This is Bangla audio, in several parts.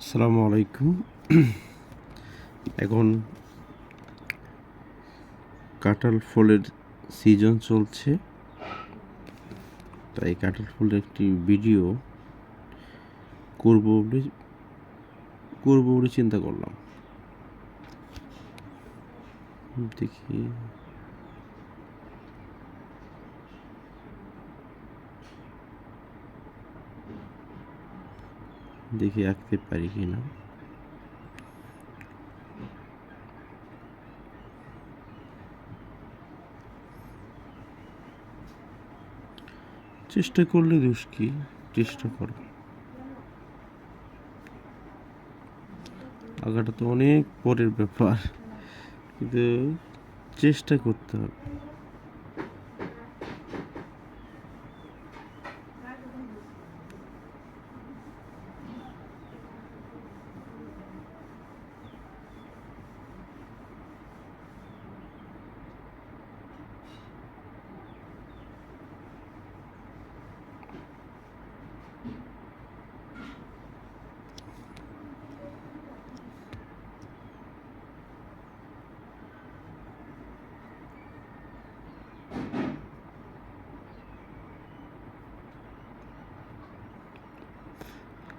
আসসালামু আলাইকুম। এখন কাঁঠাল ফলের সিজন চলছে, তাই কাঁঠাল ফলের একটি ভিডিও করব বলে চিন্তা করলাম। দেখি দেখি আঁকতে পারি কিনা। চেষ্টা করলে দোষ কি? চেষ্টা করো। আঁকাটা তো অনেক পরের ব্যাপার, কিন্তু চেষ্টা করতে হবে।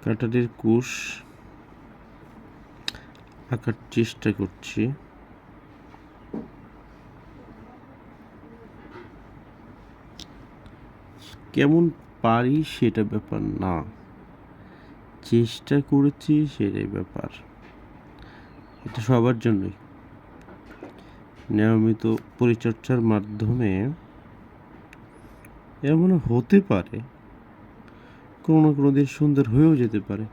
কাঁঠালের কোষ আঁকার চেষ্টা করছি। কেমন পারি সেটা ব্যাপার না, চেষ্টা করেছি সেটাই ব্যাপার। এটা সবার জন্যই। নিয়মিত পরিচর্যার মাধ্যমে এমন হতে পারে কোনো না কোনো দিন সুন্দর হয়েও যেতে পারে।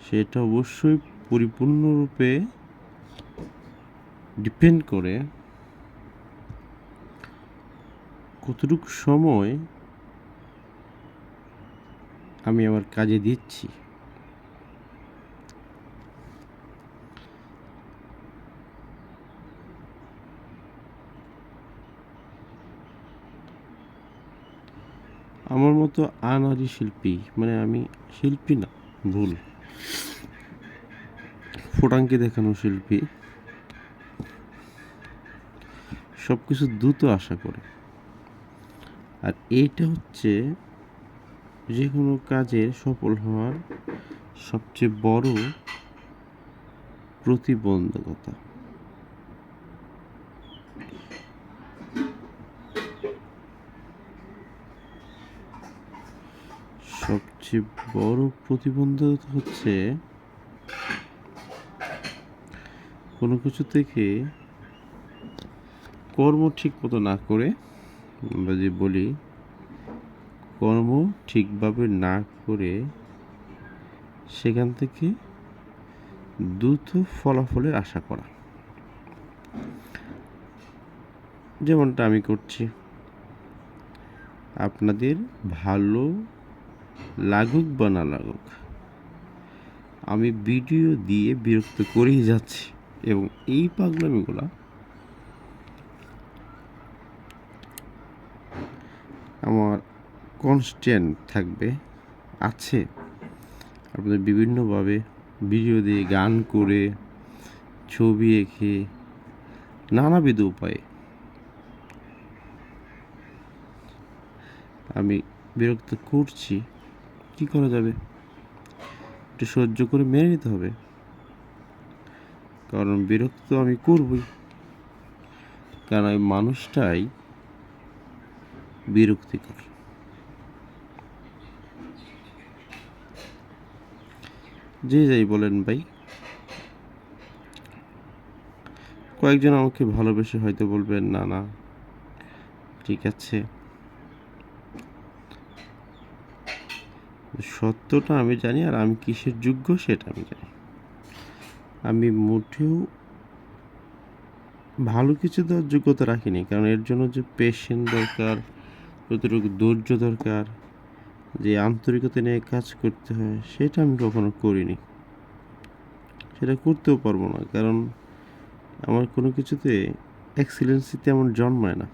সেটা অবশ্যই পরিপূর্ণরূপে ডিপেন্ড করে কতটুকু সময় আমি আমার কাজে দিচ্ছি। আমার মতো আনাড়ি শিল্পী, মানে আমি শিল্পী না, ভুল, ফোটাঙ্কি দেখানো শিল্পী, সব কিছু দ্রুত আশা করে। আর এইটা হচ্ছে যে কোনো কাজের সফল হওয়ার সবচেয়ে বড় প্রতিবন্ধকতা। সবচেয়ে বড় প্রতিবন্ধকতা হচ্ছে কোনো কিছু থেকে কর্ম ঠিক মতো না করে, আমরা যে বলি কর্ম ঠিকভাবে না করে সেখান থেকে দ্রুত ফলাফলের আশা করা, যেমনটা আমি করছি। আপনাদের ভালো লাগুক বা না লাগুক, আমি ভিডিও দিয়ে বিরক্ত করেই যাচ্ছি, এবং এই পাগলামিগুলা আমার কনস্ট্যান্ট থাকবে, আছে। আপনাদের বিভিন্নভাবে ভিডিও দিয়ে, গান করে, ছবি এঁকে, নানাবিধ উপায়ে আমি বিরক্ত করছি। কি করা যাবে? একটু সহ্য করে মেনে নিতে হবে, কারণ বিরক্ত আমি করবই, কারণ ওই মানুষটাই বিরক্তিকর। যে যাই বলেন ভাই, কয়েকজন আমাকে ভালোবেসে হয়তো বলবেন না না ঠিক আছে, সত্যটা আমি জানি, আর আমি কিসের যোগ্য সেটা আমি জানি। আমি মোটেও ভালো কিছু দেওয়ার যোগ্যতা রাখিনি, কারণ এর জন্য যে পেশেন্স দরকার, যতটুকু ধৈর্য দরকার, যে আন্তরিকতা নিয়ে কাজ করতে হয়, সেটা আমি কখনো করিনি, সেটা করতেও পারবো না, কারণ আমার কোনো কিছুতে এক্সিলেন্সি তেমন জন্মায় না।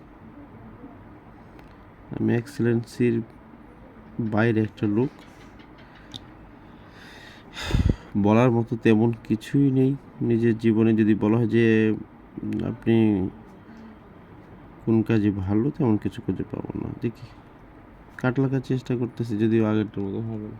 আমি এক্সেলেন্সির বাইরে একটা লোক, বলার মতো তেমন কিছুই নেই নিজের জীবনে। যদি বলা হয় যে আপনি কোন কাজে ভালো, তেমন কিছু খুঁজে পাবো না। দেখি, কাট লাগার চেষ্টা করতেছি, যদিও আগেরটার মতো হবে না।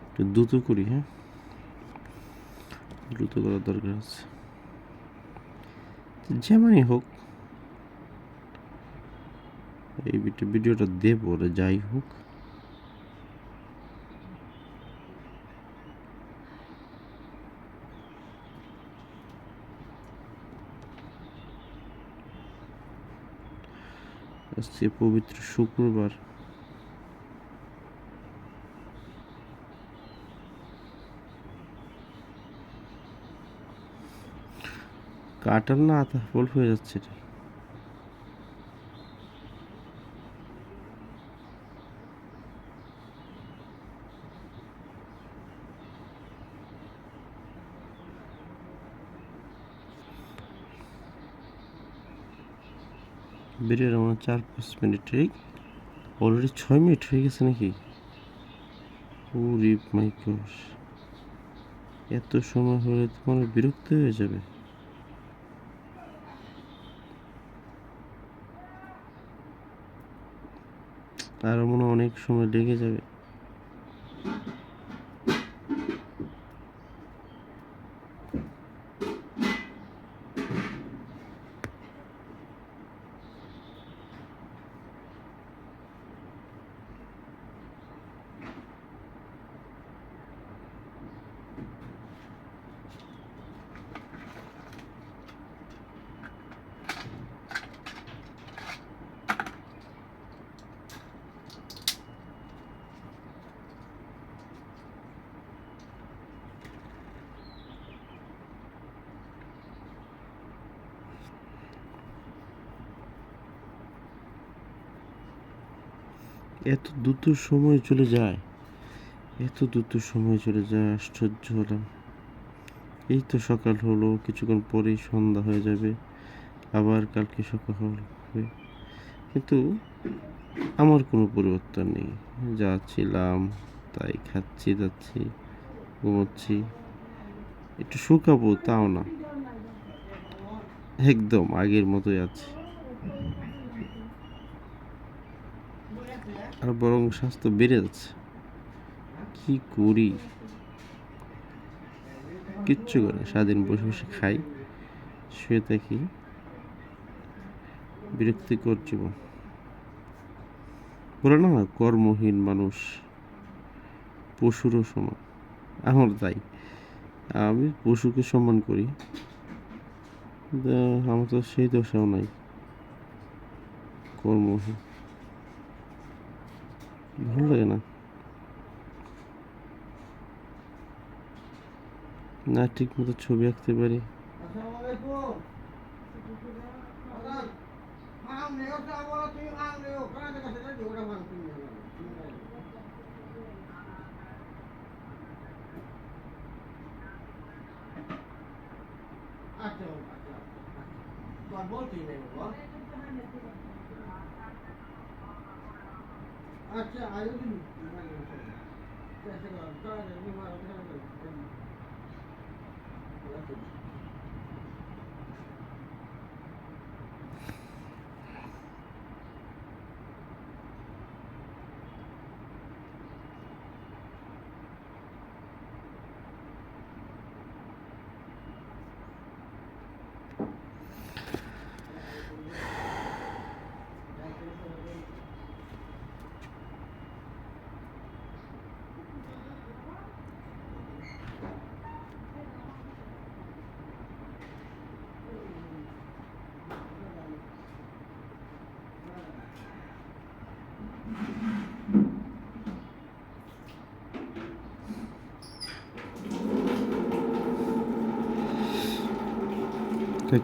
একটু দ্রুত করি, হ্যাঁ, দ্রুত করার দরকার আছে। যেমনই হোক, এই ভিডিওটা দেবো, যাই হোক। আজকে পবিত্র শুক্রবার। কাটার না আতা ফল হয়ে যাচ্ছে এটা। ভিডিওর আমার 4-5 মিনিট, অলরেডি 6 মিনিট হয়ে গেছে নাকি? ওরে মাই গড, এত সময় হলে তো মানুষ বিরক্ত হয়ে যাবে। আরো মনে হয় অনেক সময় লেগে যাবে। এত দ্রুত সময় চলে যায়, এত দ্রুত সময় চলে যায়, আশ্চর্য হলাম। এই তো সকাল হলো, কিছুক্ষণ পরেই সন্ধ্যা হয়ে যাবে, আবার কালকে সকাল হবে, কিন্তু আমার কোনো পরিবর্তন নেই। যা ছিলাম তাই খাচ্ছি, যাচ্ছি, ঘুমোচ্ছি। একটু শুকাবো তাও না, একদম আগের মতোই আছে। আর বরং স্বাস্থ্য বেড়ে যাচ্ছে। কি করি, কিচ্ছু করে না, সারাদিন বসে বসে খাই, শুয়ে থাকি, বিরক্তিকর জীবন। বলে না, কর্মহীন মানুষ পশুরও সমান। আমার তাই, আমি পশুকে সম্মান করি, আমার তো সেই দশাও নাই, কর্মহীন। ভালো লাগে না, না ঠিক মতো ছবি আঁকতে পারি। আচ্ছা আয়োজন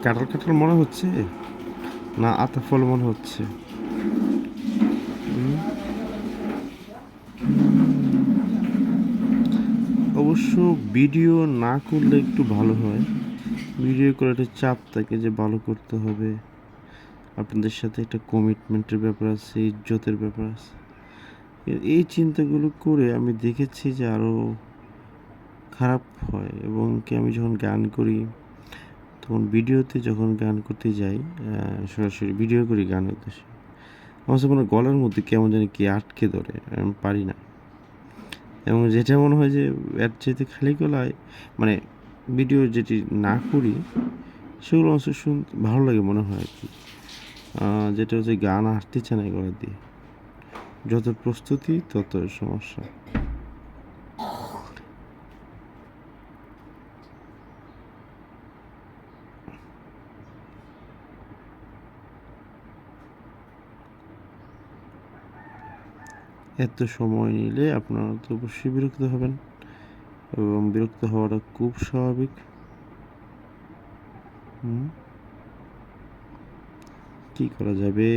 কাঁঠাল কাঁঠাল মনে হচ্ছে না আতা ফল মনে হচ্ছে? অবশ্য ভিডিও না করলে একটু ভালো হয়। ভিডিও করে একটা চাপ থাকে যে ভালো করতে হবে, আপনাদের সাথে একটা কমিটমেন্টের ব্যাপার আছে, ইজ্জতের ব্যাপার আছে। এই চিন্তাগুলো করে আমি দেখেছি যে আরও খারাপ হয়। এবং কি আমি যখন গান করি তখন ভিডিওতে যখন গান করতে যাই, সরাসরি ভিডিও করি গান উদ্দেশ্যে, আমার কাছে মনে হয় গলার মধ্যে কেমন জানি কি আটকে ধরে, আমি পারি না। এবং যেটা মনে হয় যে এর চাইতে খালি গলায় মানে ভিডিও যেটি না করি সেগুলো আমার কাছে শুনতে ভালো লাগে মনে হয় আর কি। যেটা হচ্ছে গান আসতে চায় না গলা দিয়ে, যত প্রস্তুতি তত সমস্যা। এত সময় নিলে আপনারা তো অবশ্যই বিরক্ত হবেন, এবং বিরক্ত হওয়াটা খুব স্বাভাবিক। কি করা যাবে,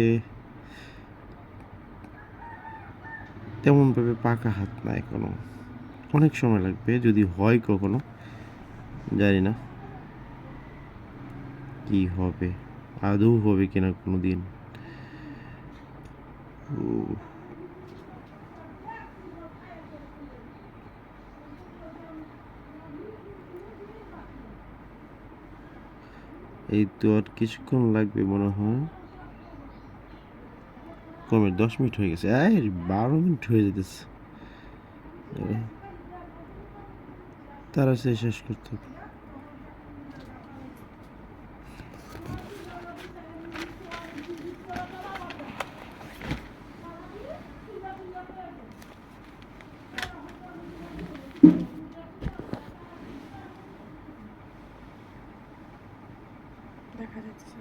তেমনভাবে পাকা হাত না এখনো, অনেক সময় লাগবে যদি হয় কখনো, জানি না কি হবে, আদৌ হবে কিনা কোনো দিন। এই তো আর কিছুক্ষণ লাগবে মনে হয়, কমে 10 মিনিট হয়ে গেছে, 12 মিনিট হয়ে যেতেছে, তারা সে শেষ করতে হবে। দেখা যাচ্ছে।